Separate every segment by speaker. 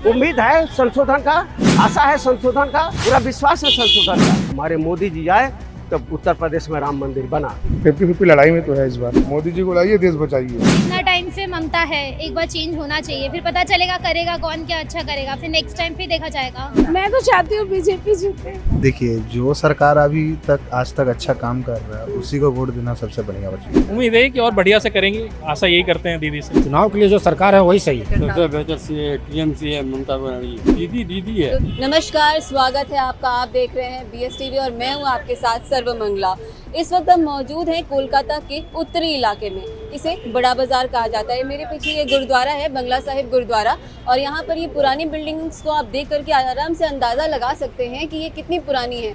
Speaker 1: उम्मीद है संशोधन का, आशा है संशोधन का, पूरा विश्वास है संशोधन का। हमारे मोदी जी आए तब उत्तर प्रदेश में राम मंदिर बना।
Speaker 2: 50-50 लड़ाई में तो है इस बार। मोदी जी को लाइए, देश बचाइए।
Speaker 3: इतना टाइम से ममता है, एक बार चेंज होना चाहिए, फिर पता चलेगा करेगा कौन, क्या अच्छा करेगा, फिर नेक्स्ट टाइम फिर देखा जाएगा।
Speaker 4: मैं तो चाहती हूँ बीजेपी जीते।
Speaker 5: देखिए, जो सरकार अभी तक आज तक अच्छा काम कर रहा है उसी को वोट देना सबसे बढ़िया बच्चे।
Speaker 6: उम्मीद है कि और बढ़िया से करेंगे, आशा यही करते हैं दीदी से।
Speaker 7: चुनाव के लिए जो सरकार है वही सही है।
Speaker 8: सबसे बेहतर टीएमसी है, ममता बनर्जी दीदी है।
Speaker 4: नमस्कार, स्वागत है आपका। आप देख रहे हैं BSTV और मैं हूँ आपके साथ सर्वमंगला। इस वक्त हम मौजूद हैं कोलकाता के उत्तरी इलाके में। इसे बड़ा बाजार कहा जाता है। मेरे पीछे ये गुरुद्वारा है, बंगला साहिब गुरुद्वारा, और यहाँ पर ये पुरानी बिल्डिंग्स को आप देख करके आराम से अंदाज़ा लगा सकते हैं कि ये कितनी पुरानी है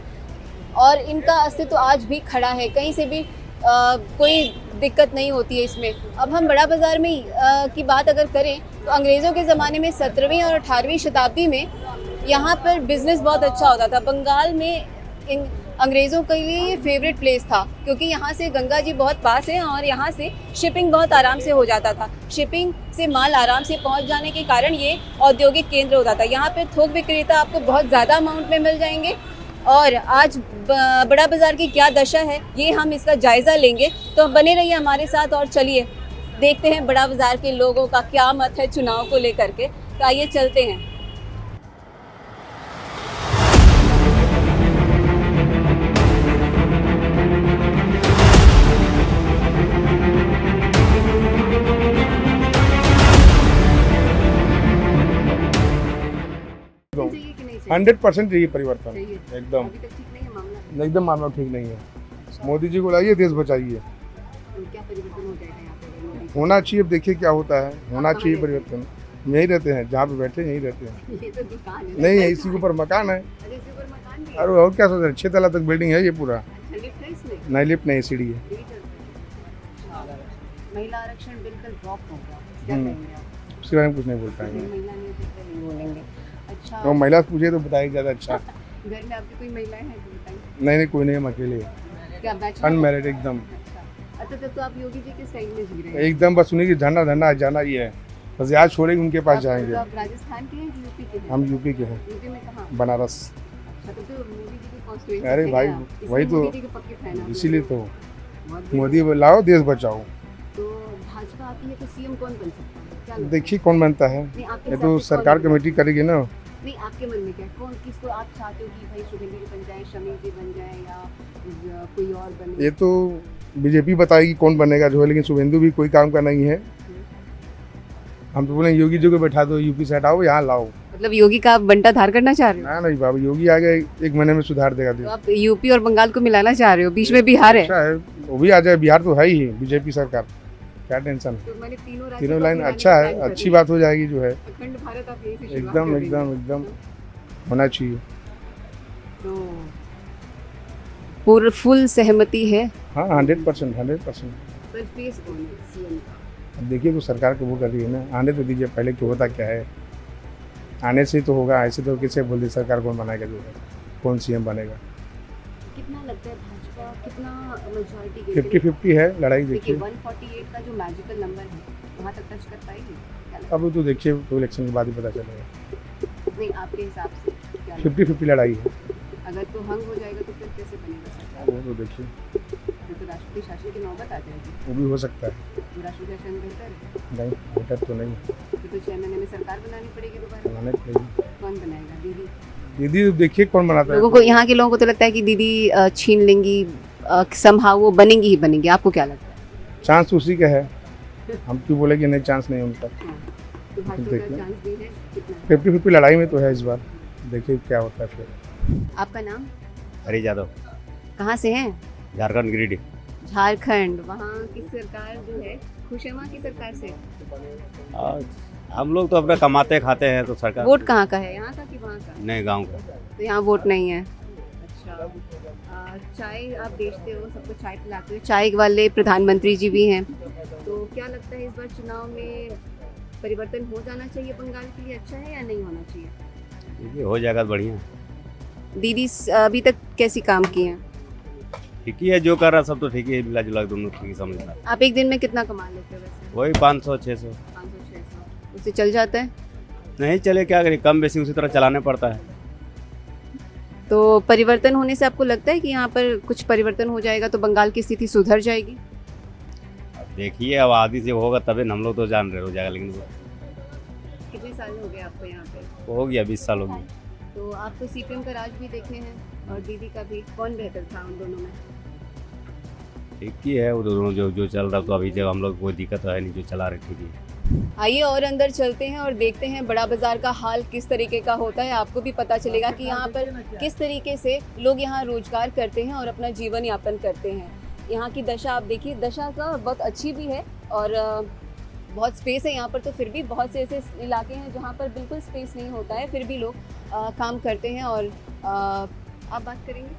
Speaker 4: और इनका अस्तित्व आज भी खड़ा है। कहीं से भी कोई दिक्कत नहीं होती है इसमें। अब हम बड़ा बाज़ार में की बात अगर करें तो अंग्रेज़ों के ज़माने में 17वीं और 18वीं शताब्दी में यहाँ पर बिज़नेस बहुत अच्छा होता था। बंगाल में अंग्रेज़ों के लिए ये फेवरेट प्लेस था क्योंकि यहाँ से गंगा जी बहुत पास है और यहाँ से शिपिंग बहुत आराम से हो जाता था। शिपिंग से माल आराम से पहुँच जाने के कारण ये औद्योगिक केंद्र होता था। यहाँ पे थोक विक्रेता आपको बहुत ज़्यादा अमाउंट में मिल जाएंगे। और आज बड़ा बाज़ार की क्या दशा है ये हम इसका जायज़ा लेंगे, तो बने रहिए हमारे साथ और चलिए देखते हैं बड़ा बाज़ार के लोगों का क्या मत है चुनाव को लेकर के। तो आइए चलते हैं। चाहिए कि नहीं चाहिए?
Speaker 2: 100% चाहिए परिवर्तन।
Speaker 4: चाहिए।
Speaker 2: एकदम
Speaker 4: अभी तक ठीक नहीं है मामला।
Speaker 2: एकदम मामला ठीक नहीं है। मोदी जी को लाइए, देश बचाइए।
Speaker 4: तो क्या परिवर्तन हो जाएगा यहाँ पे अगर मोदी?
Speaker 2: होना चाहिए, अब देखिए क्या होता है। होना चाहिए परिवर्तन। यहीं रहते हैं, जहाँ पे बैठे यहीं रहते हैं।
Speaker 4: ये तो दुकान है।
Speaker 2: नहीं है, इसी के ऊपर मकान है।
Speaker 4: अरे इसके ऊपर मकान भी है।
Speaker 2: अरे और क्या सोच रहे हैं, 6 तला तक बिल्डिंग है ये पूरा।
Speaker 4: अच्छा, लिफ्ट है इसमें?
Speaker 2: नहीं लिफ्ट नहीं, सीढ़ी है।
Speaker 4: यही चलता है। महिला आरक्षण बिल्कुल ड्रॉप हो गया, क्या कहेंगे आप?
Speaker 2: उसके बारे में कुछ नहीं बोल पाएंगे।
Speaker 4: महिला नहीं होती तो नहीं बोलेंगे। अच्छा,
Speaker 2: तो महिला से पूछिए तो बताएगी ज़्यादा अच्छा।
Speaker 4: घर में आपकी कोई महिलाएं हैं तो बताइए।
Speaker 2: नहीं कोई नहीं, हम अकेले हैं,
Speaker 4: क्या बैचलर?
Speaker 2: अनमैरिड एकदम।
Speaker 4: अच्छा तब तो आप योगी जी के स्टाइल में जी रहे हैं।
Speaker 2: एकदम बस उन्हीं की धरना धरना जाना ही है। बस याद छोड़ेगी उनके पास
Speaker 4: तो
Speaker 2: जाएंगे।
Speaker 4: आप राजस्थान के हैं कि यूपी के हैं?
Speaker 2: हम यूपी के हैं,
Speaker 4: यूपी में कहाँ?
Speaker 2: बनारस।
Speaker 4: अच्छा तो मोदी जी की कॉन्स्टिट्यूएंसी
Speaker 2: अरे
Speaker 4: से
Speaker 2: भाई,
Speaker 4: हैं आप। इसलिए
Speaker 2: वही तो-
Speaker 4: मोदी जी के पक्के फैन आप।
Speaker 2: इसीलिए तो
Speaker 4: बहुत बढ़िया।
Speaker 2: मोदी लाओ, देश बचाओ।
Speaker 4: तो भाजपा आती है तो सीएम कौन बन सकता है? क्या लगता है?
Speaker 2: देखिए कौन बनता है,
Speaker 4: नहीं, आपके
Speaker 2: ये
Speaker 4: हिसाब
Speaker 2: तो
Speaker 4: से कौन
Speaker 2: सरकार
Speaker 4: बनता
Speaker 2: कमेटी करेगी ना।
Speaker 4: है? नहीं आपके मन में क्या है? कौन किसको आप चाहते हो कि भाई शुभेंदु जी बन जाए, शमी जी बन जाए या कोई और बने?
Speaker 2: ये तो बीजेपी बताएगी कौन बनेगा जो है, लेकिन शुभेंदु भी कोई काम का नहीं है। हम तो बोले योगी जी को बैठा दो, यूपी से हटाओ, यहाँ लाओ।
Speaker 4: मतलब योगी का आप बंटा धार करना चाह रहे हो?
Speaker 2: ना नहीं बाबू, योगी आ गए 1 महीने में सुधार देगा
Speaker 4: तो
Speaker 2: देश।
Speaker 4: आप यूपी और बंगाल को मिलाना चाह रहे हो? बीच में बिहार है।
Speaker 2: अच्छा है, वो भी आ जाए, बिहार तो है ही बीजेपी सरकार, क्या टेंशन है।
Speaker 4: तो मैंने तीनों
Speaker 2: तीनों लाइन अच्छा है, अच्छी बात हो जाएगी जो है।
Speaker 4: अखंड भारत आप यही से शुरुआत
Speaker 2: एकदम
Speaker 4: कर देंगे।
Speaker 2: एकदम एकदम होना चाहिए।
Speaker 4: तो पूर्ण फुल सहमति है।
Speaker 2: हाँ 100%।
Speaker 4: पर फेस कौन है सीएम का?
Speaker 2: अब देखिए तो सरकार को वो कर रही है ना, आने तो दीजिए पहले कि होता क्या है। आने से तो होगा, ऐसे तो कैसे बोल दी सरकार कौन बनाएगा जो है, कौन सीएम बनेगा।
Speaker 4: कितना लगता है भाजपा कितना मेजॉरिटी
Speaker 2: 50-50 है लड़ाई।
Speaker 4: देखिए
Speaker 2: देखिए
Speaker 4: 148 का जो मैजिकल नंबर है वहाँ तक टच कर पाएगी क्या लगता
Speaker 2: अब तो देखिए तो इलेक्शन के बाद ही पता चलेगा।
Speaker 4: है? नहीं आपके हिसाब से क्या लगता
Speaker 2: 50-50 लड़ाई है,
Speaker 4: है? अगर तो हंग हो जाएगा तो फिर कैसे बनेगा सरकार?
Speaker 2: वो तो देखिए
Speaker 4: फिर तो राष्ट्रपति शासन की नौबत आ जाएगी।
Speaker 2: वो भी हो सकता है।
Speaker 4: तो राष्ट्रपति शासन बेहतर है?
Speaker 2: नहीं बेटर तो नहीं,
Speaker 4: फिर तो 6 महीने में सरकार बनानी पड़ेगी दोबारा।
Speaker 2: बनाने पड़ेगी।
Speaker 4: कौन बनाएगा? दीदी?
Speaker 2: दीदी तो देखिए कौन बनाता है।
Speaker 4: लोगों को, यहाँ के लोगों को तो लगता है कि दीदी छीन लेंगी, समहाउ वो बनेंगी ही बनेंगी। आपको क्या लगता है?
Speaker 2: चांस उसी का है, हम क्यों बोले कि नहीं चांस नहीं उनका।
Speaker 4: तो भाजपा का
Speaker 2: देखना।
Speaker 4: चांस भी है कितना?
Speaker 2: 50-50 लड़ाई में तो है इस बार, देखिए क्या होता है फिर।
Speaker 4: आपका नाम?
Speaker 8: हरी यादव,
Speaker 4: कहाँ से हैं?
Speaker 8: झारखंड गिरिडीह।
Speaker 4: झारखंड। वहाँ की सरकार जो है खुश है वहाँ की सरकार से?
Speaker 8: हम लोग तो अपना कमाते खाते हैं तो सरकार
Speaker 4: वोट कहाँ का है, यहाँ का कि वहाँ का?
Speaker 8: नए गांव का।
Speaker 4: तो यहाँ वोट नहीं है। अच्छा, चाय आप बेचते हो, सबको चाय पिलाते हो, चाय वाले प्रधानमंत्री जी भी हैं। तो क्या लगता है इस बार चुनाव में परिवर्तन हो जाना चाहिए बंगाल के लिए? अच्छा है या नहीं होना चाहिए?
Speaker 8: ये हो जाएगा तो बढ़िया।
Speaker 4: दीदी अभी तक कैसी काम की हैं?
Speaker 8: ठीक ही है, जो कर रहा सब तो ठीक ही है, मिला जुला के दोनों ठीक ही समझ रहा है।
Speaker 4: आप एक दिन में कितना कमा लेते हो वैसे?
Speaker 8: वही 500-600।
Speaker 4: 500-600 उससे चल जाता है?
Speaker 8: नहीं चले क्या करें, कम बेसी उसी तरह चलाना पड़ता है।
Speaker 4: तो परिवर्तन होने से आपको लगता है कि यहाँ पर कुछ परिवर्तन हो जाएगा तो बंगाल की स्थिति सुधर जाएगी?
Speaker 8: अब देखिए, अब आदि से होगा तभी न, हम लोग तो जान रहे हो जाएगा, लेकिन वो
Speaker 4: कितने साल हो गए आपको यहाँ पे?
Speaker 8: हो गया 20 साल हो गए।
Speaker 4: तो आपको सीपीएम का राज भी देखे हैं और दीदी का भी, कौन बेहतर था उन दोनों में?
Speaker 8: ठीक ही है वो दोनों, जो चल रहा, तो अभी जब हम लोग कोई दिक्कत है नहीं, जो चला रहे ठीक है।
Speaker 4: आइए और अंदर चलते हैं और देखते हैं बड़ा बाजार का हाल किस तरीके का होता है। आपको भी पता चलेगा कि यहाँ पर किस तरीके से लोग यहाँ रोजगार करते हैं और अपना जीवन यापन करते हैं। यहाँ की दशा आप देखिए, दशा का बहुत अच्छी भी है और बहुत स्पेस है यहाँ पर, तो फिर भी बहुत से ऐसे इलाके हैं जहाँ पर बिल्कुल स्पेस नहीं होता है, फिर भी लोग काम करते हैं। और आप बात करेंगे,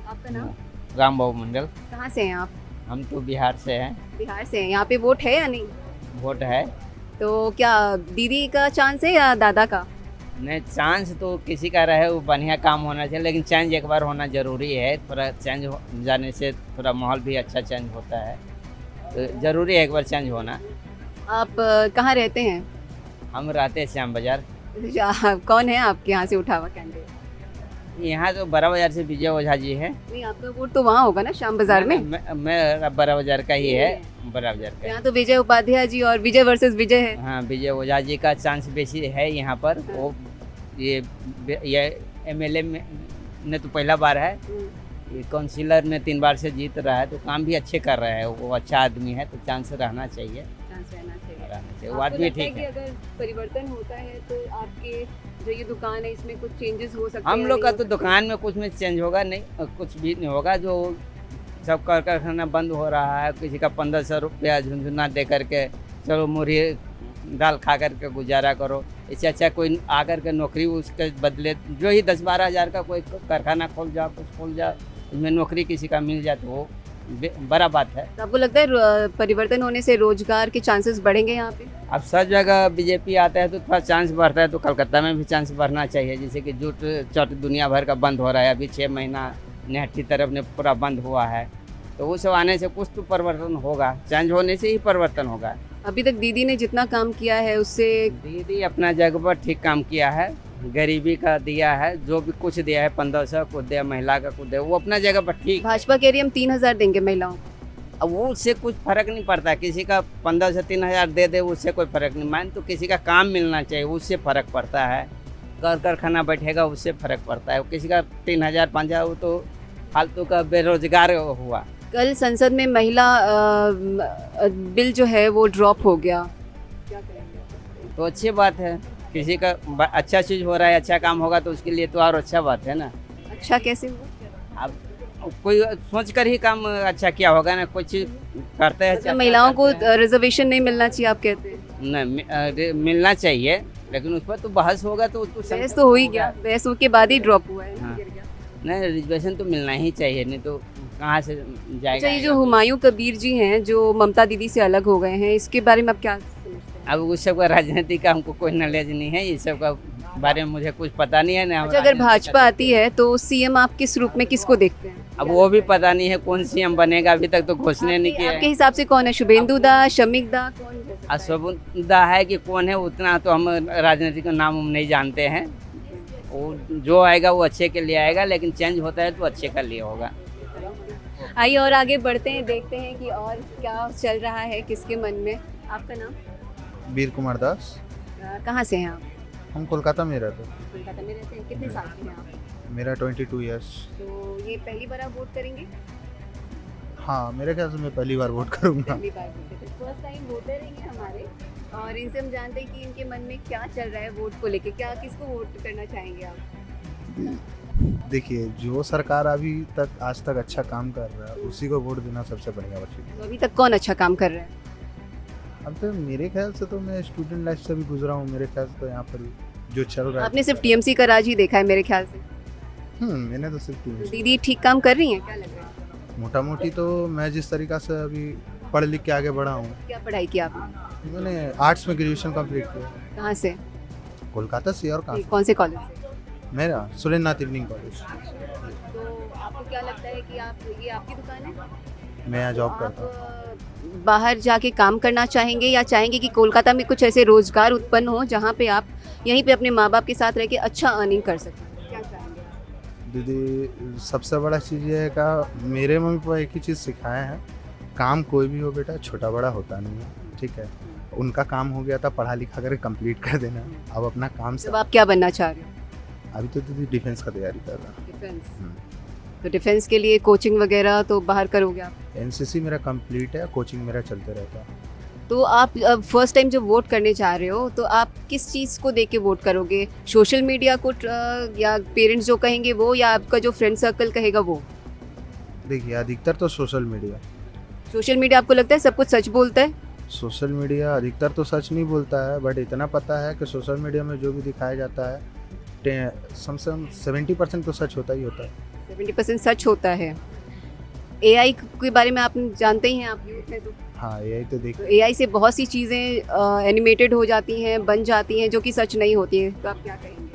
Speaker 4: आपका नाम?
Speaker 9: राम बाबू मंडल।
Speaker 4: कहाँ से हैं आप?
Speaker 9: हम तो बिहार से हैं।
Speaker 4: बिहार से हैं। यहाँ पे वोट है या नहीं?
Speaker 9: वोट है।
Speaker 4: तो क्या दीदी का चांस है या दादा का?
Speaker 9: नहीं, चांस तो किसी का रहे वो बढ़िया काम होना चाहिए, लेकिन चेंज एक बार होना ज़रूरी है। थोड़ा चेंज हो जाने से थोड़ा माहौल भी अच्छा चेंज होता है, तो ज़रूरी है एक बार चेंज होना।
Speaker 4: आप कहाँ रहते हैं?
Speaker 9: हम रहते हैं श्याम बाजार।
Speaker 4: कौन है आपके यहाँ से उठा हुआ कैंडिडेट?
Speaker 9: यहाँ तो बड़ा बाजार से विजय ओझा जी है।
Speaker 4: नहीं, आपका वोट तो वहाँ होगा ना, श्याम बाजार में?
Speaker 9: मैं बड़ा बाजार का ही है, बड़ा बाजार का।
Speaker 4: यहाँ तो विजय उपाध्याय जी और विजय वर्सेस विजय है।
Speaker 9: हाँ, विजय ओझा जी का चांस बेसी है यहाँ पर। वो ये एमएलए में ने तो पहला बार है, ये काउंसिलर में 3 बार से जीत रहा है, तो काम भी अच्छे कर रहा है। वो अच्छा आदमी है, तो चांस रहना चाहिए। वो आदमी ठीक है।
Speaker 4: अगर परिवर्तन होता है तो आपके जो ये दुकान है इसमें कुछ चेंजेस हो सकते हैं?
Speaker 9: हम लोग का तो दुकान में कुछ में चेंज होगा नहीं, कुछ भी नहीं होगा। जो सब कारखाना बंद हो रहा है, किसी का 1500 रुपया झुंझुना दे करके चलो मुरही दाल खा करके गुजारा करो, इससे अच्छा कोई आकर के नौकरी उसके बदले जो ही 10-12 हज़ार का कोई कारखाना खोल जाओ, कुछ खोल जाओ, उसमें नौकरी किसी का मिल जाए तो वो बड़ा बात है।
Speaker 4: तो आपको लगता है परिवर्तन होने से रोजगार के चांसेस बढ़ेंगे यहाँ पे?
Speaker 9: अब सब जगह बीजेपी आता है तो थोड़ा चांस बढ़ता है, तो कलकत्ता में भी चांस बढ़ना चाहिए। जैसे कि जूट चट दुनिया भर का बंद हो रहा है, अभी 6 महीना नेहटी तरफ ने पूरा बंद हुआ है, तो वो सब आने से कुछ तो परिवर्तन होगा, चेंज होने से ही परिवर्तन होगा।
Speaker 4: अभी तक दीदी ने जितना काम किया है उससे?
Speaker 9: दीदी अपना जगह पर ठीक काम किया है, गरीबी का दिया है, जो भी कुछ दिया है 1500 कुछ दिया, महिला का कुछ दिया, वो अपना जगह पर ठीक।
Speaker 4: भाजपा कह रही है हम 3000 देंगे महिलाओं को।
Speaker 9: अब वो उससे कुछ फर्क नहीं पड़ता, किसी का 15 से 3000 दे दे उससे कोई फर्क नहीं। मान तो किसी का काम मिलना चाहिए, उससे फर्क पड़ता है। कारखाना बैठेगा उससे फर्क पड़ता है। किसी का 3000 5000 वो तो फालतू का बेरोजगार हुआ।
Speaker 4: कल संसद में महिला बिल जो है वो ड्रॉप हो गया, क्या करेंगे?
Speaker 9: तो अच्छी बात है, किसी का अच्छा चीज़ हो रहा है, अच्छा काम होगा तो उसके लिए तो और अच्छा बात है ना।
Speaker 4: अच्छा कैसे हुआ?
Speaker 9: अब कोई सोच कर ही काम अच्छा किया होगा ना, कुछ करते हैं।
Speaker 4: अच्छा, महिलाओं को रिजर्वेशन नहीं मिलना चाहिए आप कहते हैं?
Speaker 9: नहीं, मिलना चाहिए, लेकिन उस पर तो बहस होगा। तो
Speaker 4: बहस तो हो ही गया, बहस के बाद ही ड्रॉप हुआ है।
Speaker 9: हाँ। नहीं, रिजर्वेशन तो मिलना ही चाहिए, नहीं तो कहाँ से जाएगा।
Speaker 4: अच्छा, ये जो हुमायूं कबीर जी हैं जो ममता दीदी से अलग हो गए हैं, इसके बारे में आप क्या समझते हैं?
Speaker 9: अब उस सब का राजनीति का हमको कोई नॉलेज नहीं है, ये सब का बारे में मुझे कुछ पता नहीं है ना।
Speaker 4: अच्छा, अगर भाजपा आती है तो सीएम आप किस रूप में किसको देखते हैं?
Speaker 9: अब वो भी पता नहीं है कौन सीएम बनेगा, अभी तक तो घोषणा नहीं किया
Speaker 4: आपके
Speaker 9: है।
Speaker 4: हिसाब से कौन है? शुभेंदु दा, शमीक दा, कौन?
Speaker 9: अशोभदा है कि कौन है, उतना तो हम राजनीति का नाम नहीं जानते हैं। वो जो आएगा वो अच्छे के लिए आएगा, लेकिन चेंज होता है तो अच्छे के लिए होगा।
Speaker 4: आइए और आगे बढ़ते हैं, देखते हैं कि और क्या चल रहा है किसके मन में। आपका नाम?
Speaker 5: वीर कुमार दास।
Speaker 4: कहाँ से हैं आप?
Speaker 5: हम कोलकाता में रहते हैं।
Speaker 4: कोलकाता में रहते हैं। कितने साल के हैं आप?
Speaker 5: मेरा 22 ईयर्स।
Speaker 4: तो ये पहली बार आप वोट करेंगे?
Speaker 5: हाँ, मेरे ख्याल से मैं पहली बार वोट करूँगा।
Speaker 4: पहली बार वोट करेंगे, फर्स्ट टाइम वोटर रहेंगे हमारे, और इनसे हम जानते हैं कि इनके मन में क्या चल रहा है वोट को लेके। क्या किसको वोट करना चाहेंगे आप?
Speaker 5: देखिए, जो सरकार अभी तक आज तक अच्छा काम कर रहा है उसी को वोट देना सबसे बढ़िया बच्चे।
Speaker 4: तो अभी तक कौन अच्छा काम कर रहा है?
Speaker 5: अब तो मेरे ख्याल से तो मैं स्टूडेंट लाइफ से भी गुजरा हूँ, मेरे ख्याल से तो यहाँ पर जो चल रहा है।
Speaker 4: आपने सिर्फ टीएमसी का राज ही देखा है मेरे ख्याल से।
Speaker 5: मैंने तो सिर्फ
Speaker 4: तो दीदी ठीक काम कर रही हैं, क्या लग रहा है?
Speaker 5: मोटा मोटी तो मैं जिस तरीक़ा से अभी पढ़ लिख के आगे बढ़ा हूँ।
Speaker 4: क्या पढ़ाई की आपने?
Speaker 5: मैंने आर्ट्स में ग्रेजुएशन कंप्लीट किया।
Speaker 4: कहाँ से?
Speaker 5: कोलकाता से। और कहाँ से?
Speaker 4: कौन से कॉलेज से?
Speaker 5: मेरा सुरेंद्रनाथ इवनिंग कॉलेज।
Speaker 4: तो आपको क्या लगता है कि ये आपकी दुकान है?
Speaker 5: मैं यहाँ जॉब करता हूँ।
Speaker 4: बाहर जाके काम करना चाहेंगे या चाहेंगे कि कोलकाता में कुछ ऐसे रोजगार उत्पन्न हो जहाँ पे आप यहीं पे अपने माँ बाप के साथ रह के अच्छा अर्निंग कर सकते हैं, क्या चाहेंगे?
Speaker 5: दीदी सबसे बड़ा चीज़ ये है का मेरे मम्मी पापा एक ही चीज़ सिखाए हैं, काम कोई भी हो बेटा छोटा बड़ा होता नहीं है, ठीक है। उनका काम हो गया था पढ़ा लिखा कर कंप्लीट कर देना, अब अपना काम से
Speaker 4: जब आप क्या बनना चाह रहे हो?
Speaker 5: अभी तो दीदी डिफेंस का तैयारी कर रहा
Speaker 4: डिफेंस। तो डिफेंस के लिए कोचिंग वगैरह तो बाहर करोगे आप?
Speaker 5: हूँ। एनसीसी मेरा कंप्लीट है, कोचिंग मेरा चलते रहता है।
Speaker 4: तो आप फर्स्ट टाइम जब वोट करने जा रहे हो तो आप किस चीज़ को देख के वोट करोगे? सोशल मीडिया को या पेरेंट्स जो कहेंगे वो, या आपका जो फ्रेंड सर्कल कहेगा वो?
Speaker 5: देखिए अधिकतर तो सोशल मीडिया
Speaker 4: आपको लगता है सब कुछ सच बोलता है?
Speaker 5: सोशल मीडिया अधिकतर तो सच नहीं बोलता है, बट इतना पता है कि सोशल मीडिया में जो भी दिखाया जाता है कम से कम 70% तो सच होता ही होता है।
Speaker 4: 70% सच होता है। एआई के बारे में आप जानते ही हैं, आप यूथ हैं तो।
Speaker 5: हाँ यही तो देख,
Speaker 4: एआई से बहुत सी चीज़ें एनिमेटेड हो जाती हैं, बन जाती हैं, जो कि सच नहीं होती हैं, तो आप क्या कहेंगे?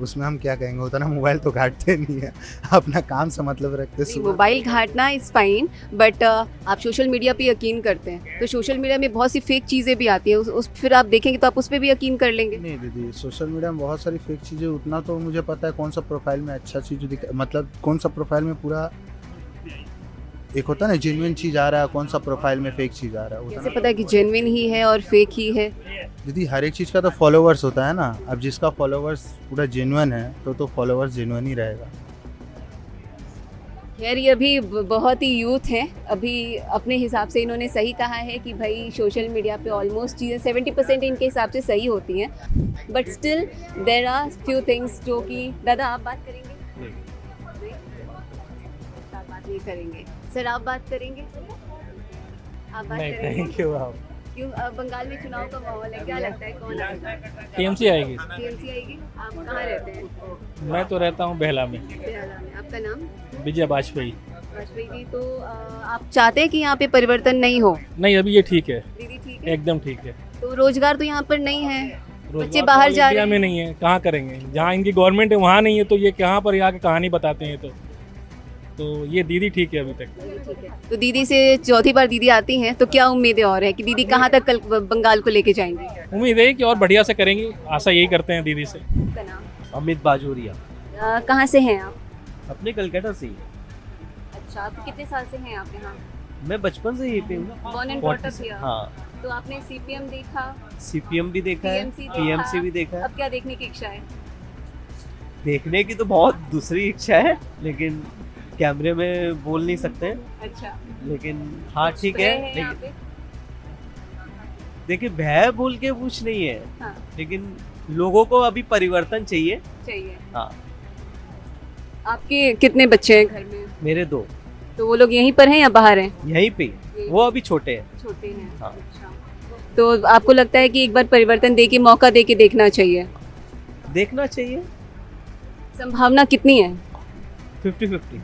Speaker 5: उसमें हम क्या कहेंगे, होता ना मोबाइल तो घाटते नहीं है, अपना काम से मतलब रखते।
Speaker 4: नहीं, मोबाइल घाटना इज़ फाइन, बट आप सोशल मीडिया पे यकीन करते हैं, तो सोशल मीडिया में बहुत सी फेक चीज़ें भी आती हैं, उस फिर आप देखेंगे तो आप उस पर भी यकीन कर लेंगे?
Speaker 5: नहीं दीदी, सोशल मीडिया में बहुत सारी फेक चीज़ें, उतना तो मुझे पता है कौन सा प्रोफाइल में अच्छा चीज़ मतलब कौन सा प्रोफाइल में पूरा एक होता है ना जेन्युइन चीज़ आ रहा है, कौन सा प्रोफाइल में फेक चीज़ आ रहा है।
Speaker 4: कैसे पता है कि जेन्युइन ही है और फेक ही है?
Speaker 5: दीदी हर एक चीज़ का तो फॉलोवर्स होता है ना, अब जिसका फॉलोवर्स पूरा जेन्युइन है तो फॉलोवर्स जेन्युइन ही रहेगा।
Speaker 4: खैर ये अभी बहुत ही यूथ हैं, अभी अपने हिसाब से इन्होंने सही कहा है कि भाई सोशल मीडिया पे ऑलमोस्ट चीज़ें 70% इनके हिसाब से सही होती हैं, but still there are few things जो कि दादा आप बात करेंगे? नहीं? आप बात नहीं करेंगे। सर आप बात करेंगे? आप बात करेंगे?
Speaker 6: Thank you. आप
Speaker 4: क्यों बंगाल में चुनाव का माहौल है, क्या लगता है कौन आएगा?
Speaker 6: टीएमसी आएगी।
Speaker 4: टीएमसी आएगी। आप कहाँ रहते हैं?
Speaker 6: मैं तो रहता हूँ बेहला में।
Speaker 4: बेहला में। आपका नाम?
Speaker 6: विजय वाजपेयी।
Speaker 4: वाजपेयी जी, तो आप चाहते हैं कि यहाँ पे परिवर्तन नहीं हो?
Speaker 6: नहीं अभी ये ठीक है,
Speaker 4: दीदी ठीक है,
Speaker 6: एकदम ठीक है।
Speaker 4: तो रोजगार तो यहाँ पर नहीं है, बच्चे
Speaker 6: रोजगार
Speaker 4: बाहर
Speaker 6: तो
Speaker 4: जा रहे
Speaker 6: इंडिया
Speaker 4: हैं।
Speaker 6: में नहीं है, कहाँ करेंगे? जहाँ इनकी गवर्नमेंट है वहाँ नहीं है, तो ये कहाँ पर आके कहानी बताते हैं? तो ये दीदी ठीक है अभी तक।
Speaker 4: ठीक है। तो दीदी से चौथी बार दीदी आती हैं, तो क्या उम्मीदें और है कि दीदी कहाँ तक कल बंगाल को लेके जाएंगी?
Speaker 6: उम्मीद है कि और बढ़िया से करेंगे, आशा यही करते हैं दीदी से।
Speaker 4: आपका नाम?
Speaker 10: अमित बाजोरिया।
Speaker 4: कहाँ से हैं आप?
Speaker 10: अपने कलकत्ता से ही।
Speaker 4: अच्छा, आप कितने साल से हैं आप यहाँ?
Speaker 10: मैं बचपन से यहीं पे हूँ।
Speaker 4: Born and brought up here?
Speaker 10: हाँ,
Speaker 4: तो आपने सीपीएम देखा,
Speaker 10: सीपीएम भी देखा है,
Speaker 4: PMC देखा,
Speaker 10: पीएमसी भी देखा है।
Speaker 4: अब क्या देखने की इच्छा है?
Speaker 10: देखने की तो बहुत दूसरी इच्छा है, लेकिन कैमरे में बोल नहीं सकते हैं।
Speaker 4: अच्छा,
Speaker 10: लेकिन हाँ ठीक
Speaker 4: रहे
Speaker 10: है,
Speaker 4: हैं यहाँ
Speaker 10: लेकिन
Speaker 4: पे?
Speaker 10: देखिए भय बोल के कुछ नहीं है,
Speaker 4: हाँ,
Speaker 10: लेकिन लोगों को अभी परिवर्तन चाहिए।
Speaker 4: चाहिए।
Speaker 10: हाँ,
Speaker 4: आपके कितने बच्चे हैं घर में?
Speaker 10: मेरे 2
Speaker 4: तो वो लोग यहीं पर हैं या बाहर हैं?
Speaker 10: यहीं पे ही। वो अभी छोटे हैं।
Speaker 4: छोटे हैं।
Speaker 10: हाँ।
Speaker 4: अच्छा, तो आपको लगता है कि एक बार परिवर्तन दे के मौका दे के देखना चाहिए?
Speaker 10: देखना चाहिए।
Speaker 4: संभावना कितनी है?
Speaker 10: 50-50।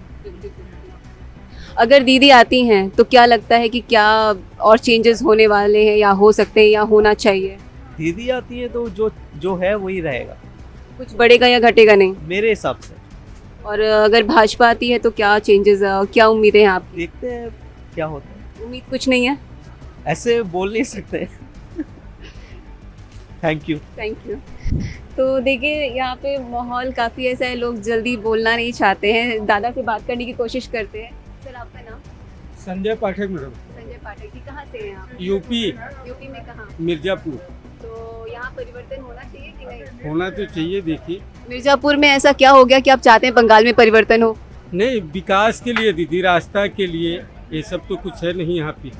Speaker 4: अगर दीदी आती हैं तो क्या लगता है कि क्या और चेंजेस होने वाले हैं या हो सकते हैं या होना चाहिए?
Speaker 10: दीदी आती है तो जो है वही रहेगा
Speaker 4: कुछ बढ़ेगा या घटेगा नहीं?
Speaker 10: मेरे हिसाब से।
Speaker 4: और अगर भाजपा आती है तो क्या चेंजेस, क्या उम्मीदें हैं आपकी?
Speaker 10: देखते हैं क्या होता है।
Speaker 4: उम्मीद कुछ नहीं है?
Speaker 10: ऐसे बोल नहीं सकते। Thank you.
Speaker 4: Thank you. तो देखिए यहाँ पे माहौल काफ़ी ऐसा है, लोग जल्दी बोलना नहीं चाहते हैं, दादा से बात करने की कोशिश करते हैं। सर आपका नाम?
Speaker 11: संजय पाठक मैडम।
Speaker 4: संजय पाठक जी, कहाँ से हैं आप?
Speaker 11: यूपी
Speaker 4: यूपी में कहाँ?
Speaker 11: मिर्जापुर।
Speaker 4: तो यहाँ परिवर्तन होना चाहिए कि नहीं?
Speaker 11: होना तो चाहिए। देखिए
Speaker 4: मिर्जापुर में ऐसा क्या हो गया कि आप चाहते हैं बंगाल में परिवर्तन हो?
Speaker 11: नहीं, विकास के लिए दीदी, रास्ता के लिए, ये सब तो कुछ है नहीं यहाँ पे।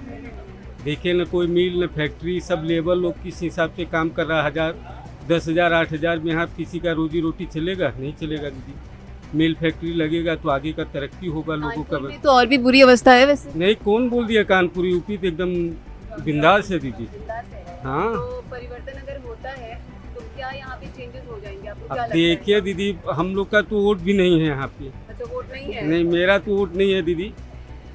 Speaker 11: देखिए ना, कोई मिल न फैक्ट्री, सब लेबर लोग किस हिसाब से काम कर रहा है। 1000, 10,000, 8,000 में यहाँ किसी का रोजी रोटी चलेगा? नहीं चलेगा दीदी। मिल फैक्ट्री लगेगा तो आगे का तरक्की होगा लोगों का।
Speaker 4: कानपुर में तो और भी बुरी अवस्था है वैसे।
Speaker 11: नहीं, कौन बोल दिया कानपुर? यूपी तो एकदम बिंदास है दीदी। हाँ,
Speaker 4: तो परिवर्तन अगर होता है तो क्या यहाँ पे चेंजेस हो जाएंगे? आपको क्या
Speaker 11: अब
Speaker 4: लगता है?
Speaker 11: देखिए दीदी, हम लोग का तो वोट भी नहीं है यहाँ पे।
Speaker 4: अच्छा, वोट नहीं है?
Speaker 11: नहीं, मेरा तो वोट नहीं है दीदी,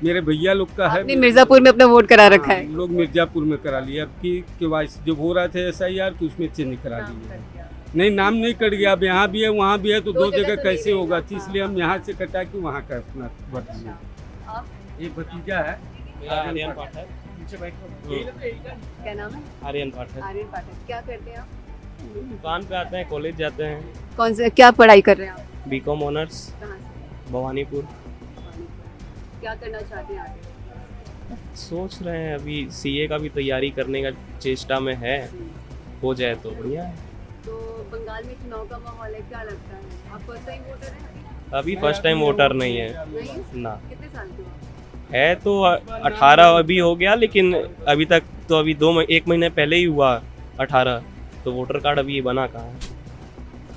Speaker 11: मेरे भैया लोग का है।
Speaker 4: आपने मिर्जापुर में अपना वोट करा रखा है?
Speaker 11: हम लोग मिर्जापुर में करा लिया। अब की केवाईसी जब हो रहा था SIR तो उसमें चेंज करा लिया। नहीं, नाम नहीं कट गया। अब यहाँ भी है वहाँ भी है, तो दो जगह
Speaker 4: तो
Speaker 11: कैसे
Speaker 4: नहीं
Speaker 11: होगा?
Speaker 4: रहेगा।
Speaker 11: इसलिए हम यहाँ से कटा के वहाँ का अपना वोट लिया।
Speaker 4: आप?
Speaker 11: ये भतीजा है
Speaker 6: आर्यन पाठक।
Speaker 4: क्या नाम है?
Speaker 6: आर्यन पाठक।
Speaker 4: आर्यन पाठक। क्या करते हैं आप?
Speaker 10: दुकान पे आते हैं, कॉलेज जाते हैं।
Speaker 4: कौन से क्या पढ़ाई कर रहे हैं आप?
Speaker 10: बीकॉम ऑनर्स,
Speaker 4: कहाँ से?
Speaker 10: भवानीपुर।
Speaker 4: क्या करना चाहते हैं आगे?
Speaker 10: सोच रहे हैं अभी सीए का भी तैयारी करने का चेष्टा में है, हो जाए तो बढ़िया है।
Speaker 4: तो बंगाल में चुनाव का माहौल है, क्या लगता है? आप फर्स्ट टाइम वोटर हैं?
Speaker 10: अभी फर्स्ट टाइम वोटर नहीं है
Speaker 4: नहीं?
Speaker 10: ना।
Speaker 4: कितने साल के हो आप?
Speaker 10: है तो 18 अभी हो गया, लेकिन अभी तक तो अभी 1 महीने पहले ही हुआ 18, तो वोटर कार्ड अभी बना कहाँ है।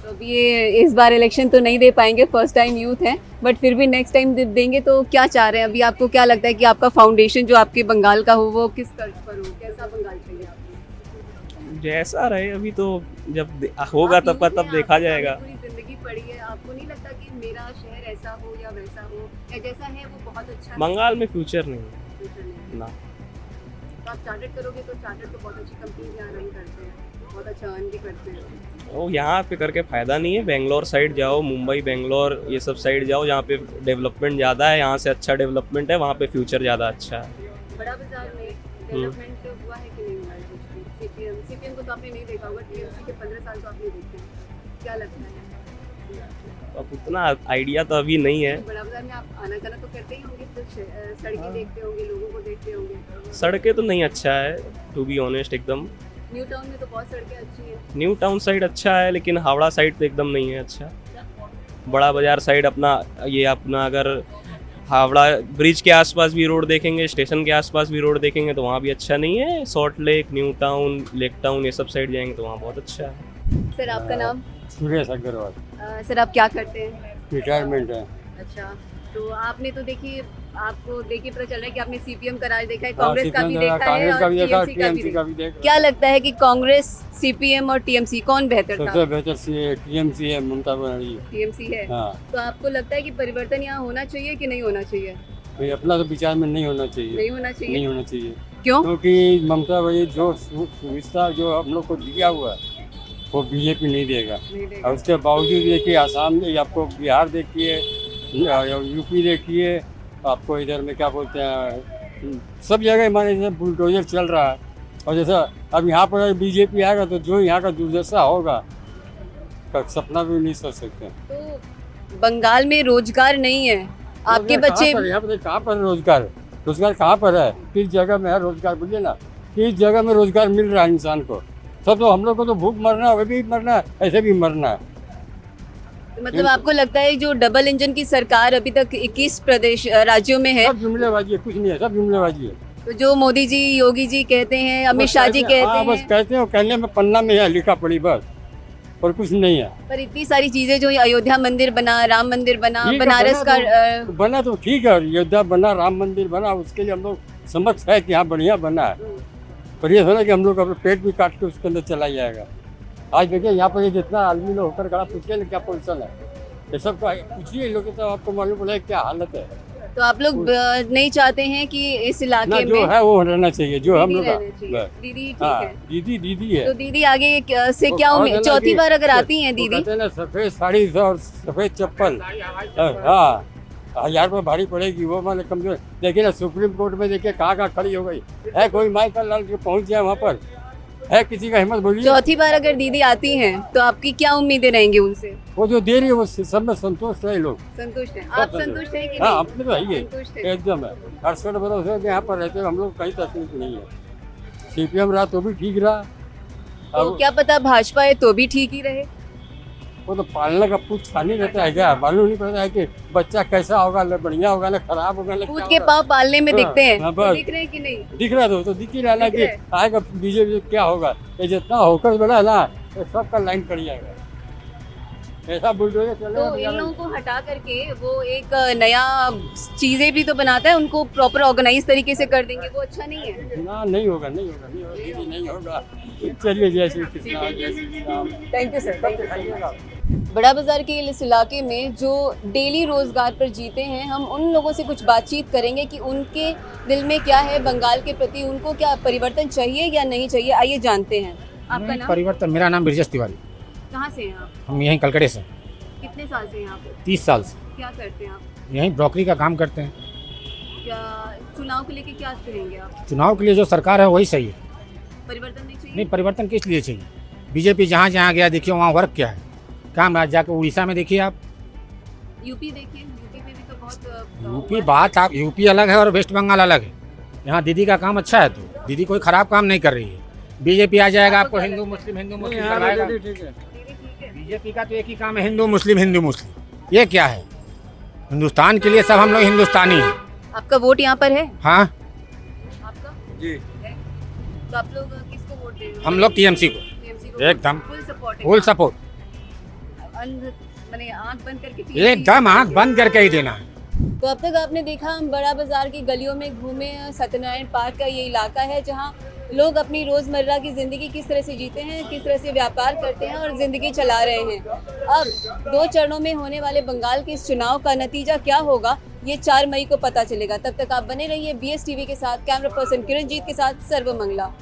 Speaker 4: तो अभी ये इस बार इलेक्शन तो नहीं दे पाएंगे, फर्स्ट टाइम यूथ हैं, बट फिर भी नेक्स्ट टाइम देंगे तो क्या चाह रहे हैं? अभी आपको क्या लगता है कि आपका फाउंडेशन जो आपके बंगाल का हो वो किस तर्ज पर हो? कैसा बंगाल चाहिए आपको?
Speaker 10: जैसा रहे, अभी तो जब होगा तब देखा जाएगा।
Speaker 4: पूरी जिंदगी पड़ी है, आपको नहीं लगता कि मेरा शहर ऐसा हो या वैसा हो, या जैसा है वो बहुत अच्छा है?
Speaker 10: बंगाल में फ्यूचर नहीं है
Speaker 4: फ्यूचर नहीं है।
Speaker 10: ना।
Speaker 4: तो आप चार्टर्ड करोगे तो चार्टर्ड तो बहुत अच्छी कंपनी यहाँ रन करते हैं, बहुत अच्छा अर्न भी करते हैं।
Speaker 10: वो यहाँ पे करके फ़ायदा नहीं है। बेंगलोर साइड जाओ, मुंबई, बेंगलोर ये सब साइड जाओ, जहाँ पे डेवलपमेंट ज़्यादा है, यहाँ से अच्छा डेवलपमेंट है, वहाँ पे फ्यूचर ज़्यादा अच्छा है।
Speaker 4: बड़ा बाजार में डेवलपमेंट हुआ है कि नहीं हुआ है? सीपीएम को तो आपने नहीं देखा होगा, टीएमसी के 15 साल तो आपने देखे हैं, क्या लगता है?
Speaker 10: अब उतना आइडिया तो अभी नहीं है।
Speaker 4: बड़ा बाजार में आप आना जाना तो करते ही होंगे, तो सड़कें देखते होंगे, लोगों को देखते होंगे।
Speaker 10: सड़कें तो नहीं अच्छा है, टू बी ऑनेस्ट एकदम।
Speaker 4: न्यू टाउन में तो बहुत सड़कें अच्छी हैं।
Speaker 10: न्यू टाउन साइड अच्छा है, लेकिन हावड़ा साइड तो एकदम नहीं है अच्छा। बड़ा बाजार साइड अपना अगर हावड़ा ब्रिज के आसपास भी रोड देखेंगे, स्टेशन के आसपास भी रोड देखेंगे तो वहाँ भी अच्छा नहीं है। Salt lake, new town, lake town ये सब साइड जाएंगे तो वहाँ बहुत अच्छा है।
Speaker 4: सर आपका नाम?
Speaker 12: सुरेश अग्रवाल।
Speaker 4: सर आप क्या करते हैं?
Speaker 12: रिटायरमेंट है।
Speaker 4: अच्छा, तो आपने तो देखिए, आपको देखिए पता चल रहा है कि आपने सीपीएम का राज देखा है, कांग्रेस का भी देखा है और टीएमसी का भी देखा। क्या लगता है कि कांग्रेस, सीपीएम और टीएमसी कौन बेहतर था?
Speaker 12: सबसे बेहतर टीएमसी है, ममता बनर्जी।
Speaker 4: टीएमसी है।
Speaker 12: हाँ।
Speaker 4: तो आपको लगता है कि परिवर्तन यहाँ होना चाहिए कि नहीं होना चाहिए?
Speaker 12: भाई अपना तो विचार में नहीं होना चाहिए।
Speaker 4: नहीं होना चाहिए?
Speaker 12: नहीं होना चाहिए।
Speaker 4: क्यों?
Speaker 12: क्योंकि ममता भाई जो सुविधा जो हम लोग को दिया हुआ है वो बीजेपी नहीं देगा। और उसके बावजूद देखिए आसाम में, आपको बिहार देखिए, यूपी देखिए, आपको इधर में क्या बोलते हैं, सब जगह हमारे जैसे बुलडोजर चल रहा है। और जैसा अब यहाँ पर बीजेपी आएगा तो जो यहाँ का दुर्दशा होगा का सपना भी नहीं सोच सकते।
Speaker 4: तो बंगाल में रोजगार नहीं है, आपके बच्चे
Speaker 12: यहाँ पर कहाँ पर रोजगार कहाँ पर है? किस जगह में है रोजगार? बोलिए ना, किस जगह में रोजगार मिल रहा है इंसान को? सब तो हम लोग को तो भूख मरना है, वही भी मरना है, ऐसे भी मरना है।
Speaker 4: मतलब आपको लगता है जो डबल इंजन की सरकार अभी तक 21 प्रदेश राज्यों में है,
Speaker 12: सब जुमलेबाजी है, कुछ नहीं है, सब जुमलेबाजी है।
Speaker 4: तो जो मोदी जी, योगी जी कहते हैं, अमित शाह जी कहते हैं,
Speaker 12: बस कहते हैं, कहने में पन्ना में है, लिखा पड़ी बस, और कुछ नहीं है।
Speaker 4: पर इतनी सारी चीजें जो अयोध्या मंदिर बना, राम मंदिर बना, बनारस का
Speaker 12: बना तो ठीक है, अयोध्या बना, राम मंदिर बना, उसके लिए हम लोग समक्ष है कि हाँ बढ़िया बना है। पर ये थोड़ा कि हम लोग अपना पेट भी काट के उसके अंदर चला जाएगा। आज देखिए यहाँ पर जितना आदमी लोग होकर खड़ा, पूछिए ना क्या पोजिशन है, ये सब तो पूछिए लोग, तो आपको मालूम पड़ेगा क्या हालत है।
Speaker 4: तो आप लोग नहीं चाहते हैं कि इस इलाके में
Speaker 12: जो है वो रहना चाहिए, जो हम लोग
Speaker 4: दीदी ठीक है,
Speaker 12: दीदी है।
Speaker 4: तो दीदी आगे से क्या उम्मीद? चौथी बार अगर आती हैं दीदी,
Speaker 12: सफेद साड़ी और सफेद चप्पल, हाँ 1000 रुपये भारी पड़ेगी, वो मैंने कमजोर। देखिए ना सुप्रीम कोर्ट में देखिए कहाँ खड़ी हो गई है, कोई माइक लाल के पहुँच जाए वहाँ पर, है किसी का हिम्मत? बोलिए।
Speaker 4: चौथी बार अगर दीदी आती हैं तो आपकी क्या उम्मीदें रहेंगी उनसे?
Speaker 12: वो जो दे रही है वो सब में संतुष्ट है, लोग
Speaker 4: संतुष्ट हैं। आप संतुष्ट हैं कि
Speaker 12: नहीं? हाँ,
Speaker 4: नहीं?
Speaker 12: अपने तो है एकदम है। 68 बरस है यहाँ पर रहते हैं हम लोग, कहीं तकलीफ नहीं है। सीपीएम रहा तो भी ठीक रहा,
Speaker 4: तो क्या पता भाजपा है तो भी ठीक ही रहे।
Speaker 12: वो तो पालने का पूछ खानी रहता है क्या, मालूम नहीं पड़ता है कि बच्चा कैसा होगा, बढ़िया होगा ना खराब होगा ना।
Speaker 4: पूत के पाँव पालने में दिखते हैं,
Speaker 12: तो
Speaker 4: दिख रहे हैं कि नहीं?
Speaker 12: दिख रहा तो दिख ही रहा कि आएगा बीजेपी क्या होगा। ये जितना होकर बड़ा ना, ये सबका लाइन पड़ जाएगा, ऐसा बुलडोजर चलेगा।
Speaker 4: तो इन लोगों को हटा करके वो एक नया चीजें भी तो बनाता है, उनको प्रॉपर ऑर्गेनाइज तरीके से कर देंगे, वो अच्छा नहीं है
Speaker 12: ना? नहीं होगा, नहीं होगा, नहीं होगा दीदी, नहीं होगा। चलिए जय श्री कृष्ण, जय Shri Ram.
Speaker 4: Thank you sir. बड़ा बाजार के इस इलाके में जो डेली रोजगार पर जीते हैं, हम उन लोगों से कुछ बातचीत करेंगे कि उनके दिल में क्या है बंगाल के प्रति, उनको क्या परिवर्तन चाहिए या नहीं चाहिए। आइए जानते हैं। आपका नाम?
Speaker 7: परिवर्तन, मेरा नाम ब्रजेश तिवारी।
Speaker 4: कहाँ से हैं आप?
Speaker 7: हम यहीं कलकड़े से।
Speaker 4: कितने साल से यहाँ पे?
Speaker 7: 30 साल से।
Speaker 4: क्या करते हैं आप?
Speaker 7: यहीं ब्रोकरी का काम करते हैं।
Speaker 4: क्या चुनाव को लेके क्या कहेंगे आप?
Speaker 7: चुनाव के लिए जो सरकार है वही सही है।
Speaker 4: परिवर्तन नहीं चाहिए?
Speaker 7: नहीं, परिवर्तन किस लिए चाहिए? बीजेपी जहाँ जहाँ गया देखिए वहाँ वर्क क्या है, काम आज जाके उड़ीसा में देखिए आप,
Speaker 4: यूपी देखिए, यूपी में भी तो बहुत
Speaker 7: यूपी बात आप यूपी अलग है और वेस्ट बंगाल अलग है। यहाँ दीदी का काम अच्छा है तो दीदी कोई खराब काम नहीं कर रही है। बीजेपी आ जाएगा आपको हिंदू मुस्लिम करवाएगा। बीजेपी का तो एक ही काम है, हिंदू मुस्लिम। ये क्या है? हिंदुस्तान के लिए सब हम लोग हिंदुस्तानी हैं।
Speaker 4: आपका वोट यहाँ पर है?
Speaker 7: हाँ
Speaker 4: आपका
Speaker 12: जी।
Speaker 4: है? तो आप लोग किसको वोट दे रहे हो?
Speaker 7: हम लोग टीएमसी को
Speaker 4: TMC को
Speaker 7: एकदम
Speaker 4: फुल सपोर्ट है।
Speaker 7: फुल सपोर्ट,
Speaker 4: मैंने आंख बंद करके
Speaker 7: एकदम आँख बंद करके ही देना है।
Speaker 4: तो अब तक आपने देखा हम बड़ा बाजार की गलियों में घूमे। सत्यनारायण पार्क का ये इलाका है जहाँ लोग अपनी रोज़मर्रा की ज़िंदगी किस तरह से जीते हैं, किस तरह से व्यापार करते हैं और ज़िंदगी चला रहे हैं। अब 2 चरणों में होने वाले बंगाल के इस चुनाव का नतीजा क्या होगा ये 4 मई को पता चलेगा। तब तक आप बने रहिए BS TV के साथ। कैमरा पर्सन किरणजीत के साथ सर्वमंगला।